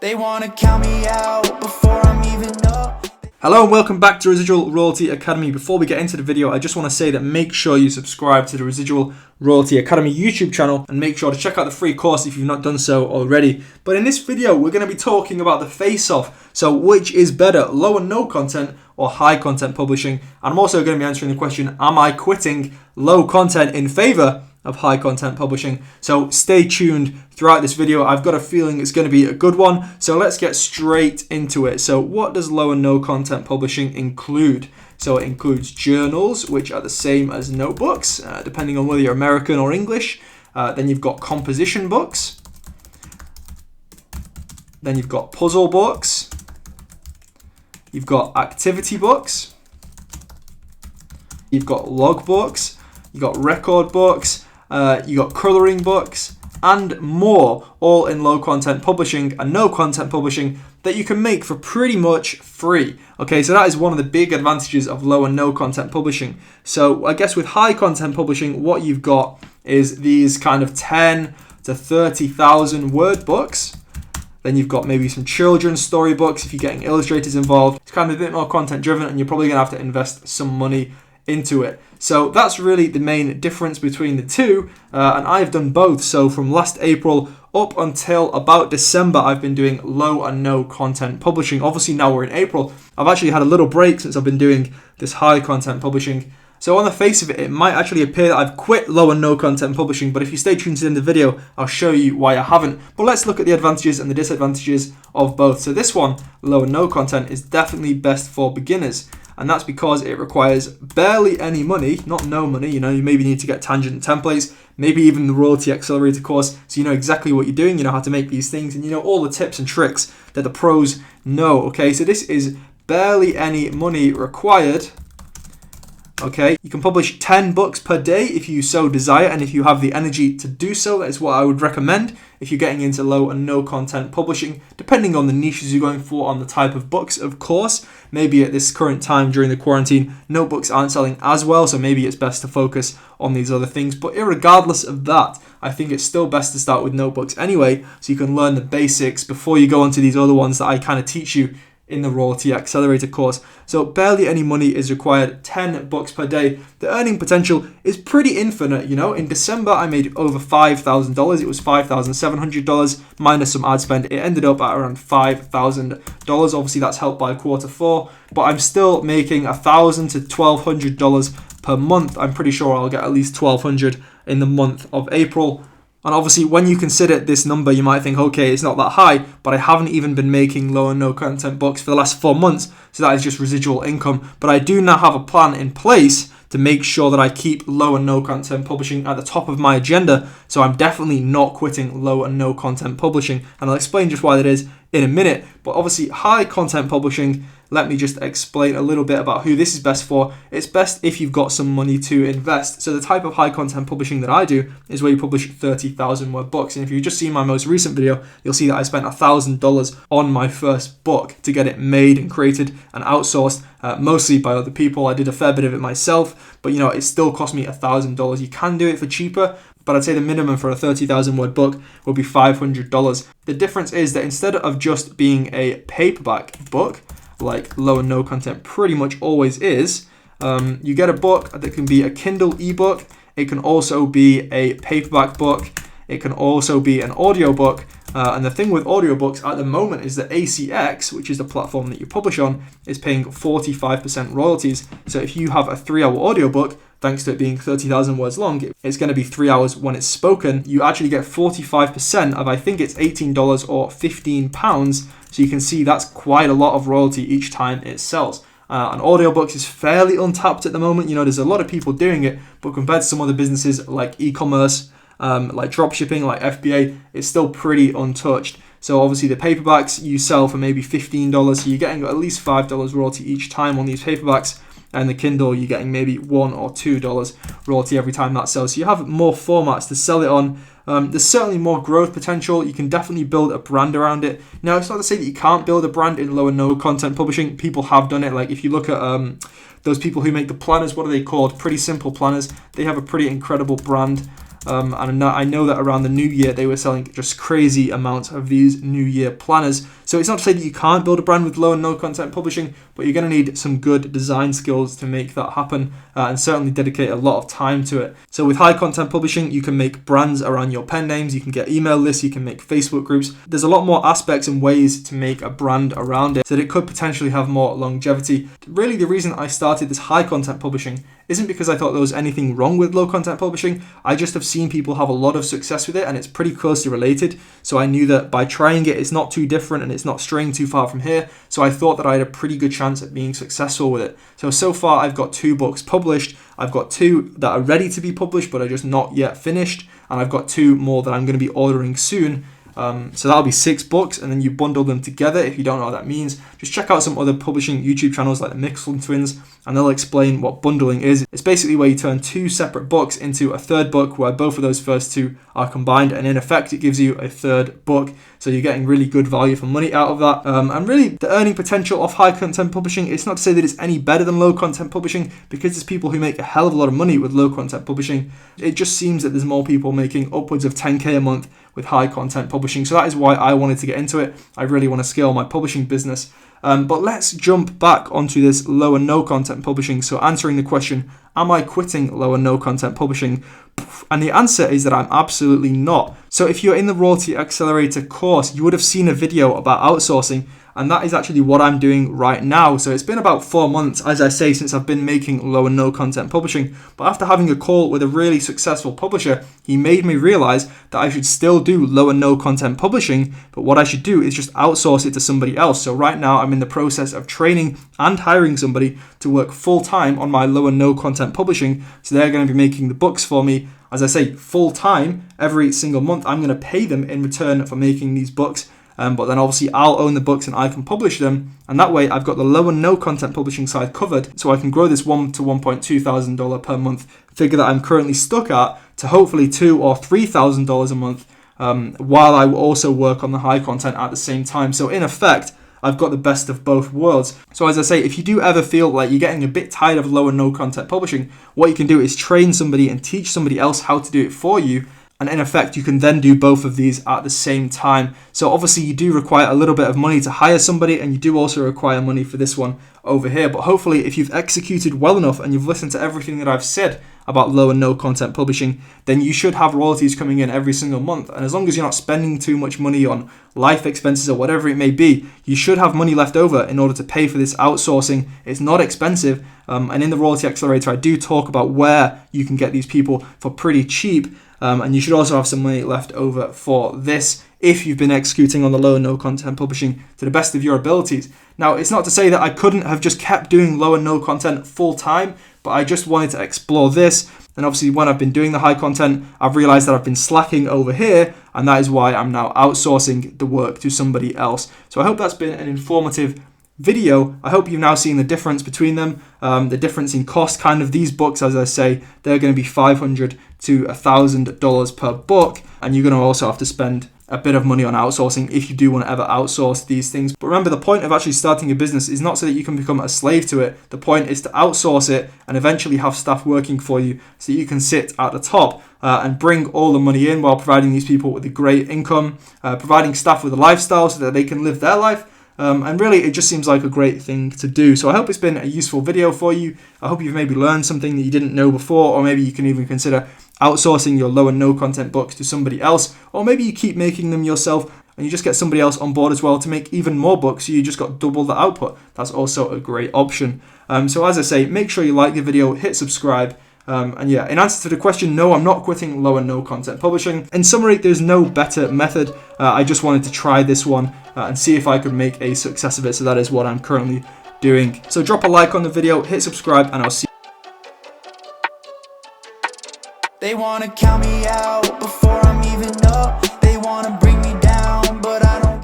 They wanna count me out before I'm even up. Hello and welcome back to Residual Royalty Academy. Before we get into the video, I just want to say that make sure you subscribe to the Residual Royalty Academy YouTube channel and make sure to check out the free course if you've not done so already. But in this video, we're going to be talking about the face-off. So which is better, low and no content or high content publishing? And I'm also going to be answering the question, am I quitting low content in favor of high content publishing? So stay tuned throughout this video. I've got a feeling it's going to be a good one. So let's get straight into it. So what does low and no content publishing include? So it includes journals, which are the same as notebooks, depending on whether you're American or English. Then you've got composition books. Then you've got puzzle books. You've got activity books. You've got log books. You've got record books. You got colouring books and more, all in low content publishing and no content publishing that you can make for pretty much free. Okay, so that is one of the big advantages of low and no content publishing. So I guess with high content publishing, what you've got is these kind of 10 to 30,000 word books. Then you've got maybe some children's storybooks if you're getting illustrators involved. It's kind of a bit more content driven and you're probably going to have to invest some money into it. So that's really the main difference between the two, and I've done both. So from last April up until about December, I've been doing low and no content publishing. Obviously now we're in April. I've actually had a little break since I've been doing this high content publishing. So on the face of it, it might actually appear that I've quit low and no content publishing, but if you stay tuned to the end of the video, I'll show you why I haven't. But let's look at the advantages and the disadvantages of both. So this one, low and no content, is definitely best for beginners. And that's because it requires barely any money, not no money. You maybe need to get tangent templates, maybe even the Royalty Accelerator course, so you know exactly what you're doing, you know how to make these things, and you know all the tips and tricks that the pros know, okay? So this is barely any money required, okay? You can publish 10 books per day if you so desire, and if you have the energy to do so, that is what I would recommend if you're getting into low and no content publishing, depending on the niches you're going for, on the type of books, of course. Maybe at this current time during the quarantine, notebooks aren't selling as well, so maybe it's best to focus on these other things. But irregardless of that, I think it's still best to start with notebooks anyway, so you can learn the basics before you go on to these other ones that I kind of teach you in the Royalty Accelerator course. So barely any money is required, 10 books per day. The earning potential is pretty infinite, In December, I made over $5,000. It was $5,700 minus some ad spend. It ended up at around $5,000. Obviously, that's helped by quarter four, but I'm still making $1,000 to $1,200 per month. I'm pretty sure I'll get at least $1,200 in the month of April. And obviously, when you consider this number, you might think, okay, it's not that high, but I haven't even been making low and no content books for the last 4 months, so that is just residual income. But I do now have a plan in place to make sure that I keep low and no content publishing at the top of my agenda, so I'm definitely not quitting low and no content publishing, and I'll explain just why that is in a minute. But obviously, high content publishing, let me just explain a little bit about who this is best for. It's best if you've got some money to invest. So the type of high content publishing that I do is where you publish 30,000 word books. And if you've just seen my most recent video, you'll see that I spent $1,000 on my first book to get it made and created and outsourced, mostly by other people. I did a fair bit of it myself, but it still cost me $1,000. You can do it for cheaper, but I'd say the minimum for a 30,000 word book would be $500. The difference is that instead of just being a paperback book, like low and no content pretty much always is, you get a book that can be a Kindle ebook. It can also be a paperback book. It can also be an audiobook. And the thing with audiobooks at the moment is that ACX, which is the platform that you publish on, is paying 45% royalties. So if you have a 3-hour audiobook, thanks to it being 30,000 words long, it's going to be 3 hours when it's spoken. You actually get 45% of, I think it's $18 or £15. So you can see that's quite a lot of royalty each time it sells. And audiobooks is fairly untapped at the moment. There's a lot of people doing it, but compared to some other businesses like e-commerce, like dropshipping, like FBA, it's still pretty untouched. So obviously the paperbacks you sell for maybe $15, so you're getting at least $5 royalty each time on these paperbacks. And the Kindle, you're getting maybe $1 or $2 royalty every time that sells. So you have more formats to sell it on. There's certainly more growth potential. You can definitely build a brand around it. Now, it's not to say that you can't build a brand in low and no content publishing. People have done it. Like if you look at those people who make the planners, what are they called? Pretty Simple Planners. They have a pretty incredible brand. And I know that around the new year they were selling just crazy amounts of these new year planners. So it's not to say that you can't build a brand with low and no content publishing, but you're going to need some good design skills to make that happen, and certainly dedicate a lot of time to it. So with high content publishing, you can make brands around your pen names, you can get email lists, you can make Facebook groups. There's a lot more aspects and ways to make a brand around it so that it could potentially have more longevity. Really, the reason I started this high content publishing isn't because I thought there was anything wrong with low content publishing. I just have seen people have a lot of success with it, and it's pretty closely related. So I knew that by trying it, it's not too different and it's not straying too far from here. So I thought that I had a pretty good chance at being successful with it. So far I've got 2 books published. I've got 2 that are ready to be published, but are just not yet finished. And I've got 2 more that I'm going to be ordering soon. So that'll be 6 books, and then you bundle them together. If you don't know what that means, just check out some other publishing YouTube channels like the Mixlin Twins, and they'll explain what bundling is. It's basically where you turn 2 separate books into a third book where both of those first 2 are combined, and in effect it gives you a third book. So you're getting really good value for money out of that. And really, the earning potential of high content publishing, it's not to say that it's any better than low content publishing, because there's people who make a hell of a lot of money with low content publishing. It just seems that there's more people making upwards of 10k a month with high content publishing. So that is why I wanted to get into it. I really want to scale my publishing business. But let's jump back onto this low and no content publishing. So answering the question, am I quitting low and no content publishing? And the answer is that I'm absolutely not. So if you're in the Royalty Accelerator course, you would have seen a video about outsourcing, and that is actually what I'm doing right now. So it's been about 4 months, as I say, since I've been making low and no content publishing. But after having a call with a really successful publisher, he made me realize that I should still do low and no content publishing, but what I should do is just outsource it to somebody else. So right now I'm in the process of training and hiring somebody to work full time on my low and no content publishing. So they're going to be making the books for me. As I say, full time, every single month. I'm going to pay them in return for making these books. But then obviously I'll own the books and I can publish them. And that way I've got the low and no content publishing side covered. So I can grow this $1,000 to $1.2 thousand per month figure that I'm currently stuck at to hopefully $2,000 or $3,000 a month, while I will also work on the high content at the same time. So in effect, I've got the best of both worlds. So as I say, if you do ever feel like you're getting a bit tired of low and no content publishing, what you can do is train somebody and teach somebody else how to do it for you. And in effect, you can then do both of these at the same time. So obviously you do require a little bit of money to hire somebody, and you do also require money for this one over here. But hopefully if you've executed well enough and you've listened to everything that I've said about low and no content publishing, then you should have royalties coming in every single month. And as long as you're not spending too much money on life expenses or whatever it may be, you should have money left over in order to pay for this outsourcing. It's not expensive. And in the Royalty Accelerator, I do talk about where you can get these people for pretty cheap. And you should also have some money left over for this if you've been executing on the low and no content publishing to the best of your abilities. Now, it's not to say that I couldn't have just kept doing low and no content full time, but I just wanted to explore this. And obviously when I've been doing the high content, I've realized that I've been slacking over here, and that is why I'm now outsourcing the work to somebody else. So I hope that's been an informative video. I hope you've now seen the difference between them, the difference in cost. Kind of these books, as I say, they're going to be $500 to $1,000 per book, and you're going to also have to spend a bit of money on outsourcing if you do want to ever outsource these things. But remember, the point of actually starting a business is not so that you can become a slave to it. The point is to outsource it and eventually have staff working for you so you can sit at the top and bring all the money in while providing these people with a great income, providing staff with a lifestyle so that they can live their life. And really, it just seems like a great thing to do. So I hope it's been a useful video for you. I hope you've maybe learned something that you didn't know before, or maybe you can even consider outsourcing your low and no content books to somebody else, or maybe you keep making them yourself and you just get somebody else on board as well to make even more books, so you just got double the output. That's also a great option. So as I say, make sure you like the video, hit subscribe. And yeah, in answer to the question, no, I'm not quitting low and no content publishing. In summary, there's no better method. I just wanted to try this one and see if I could make a success of it. So that is what I'm currently doing. So drop a like on the video, hit subscribe, and I'll see you. They wanna count me out before I'm even up. They wanna bring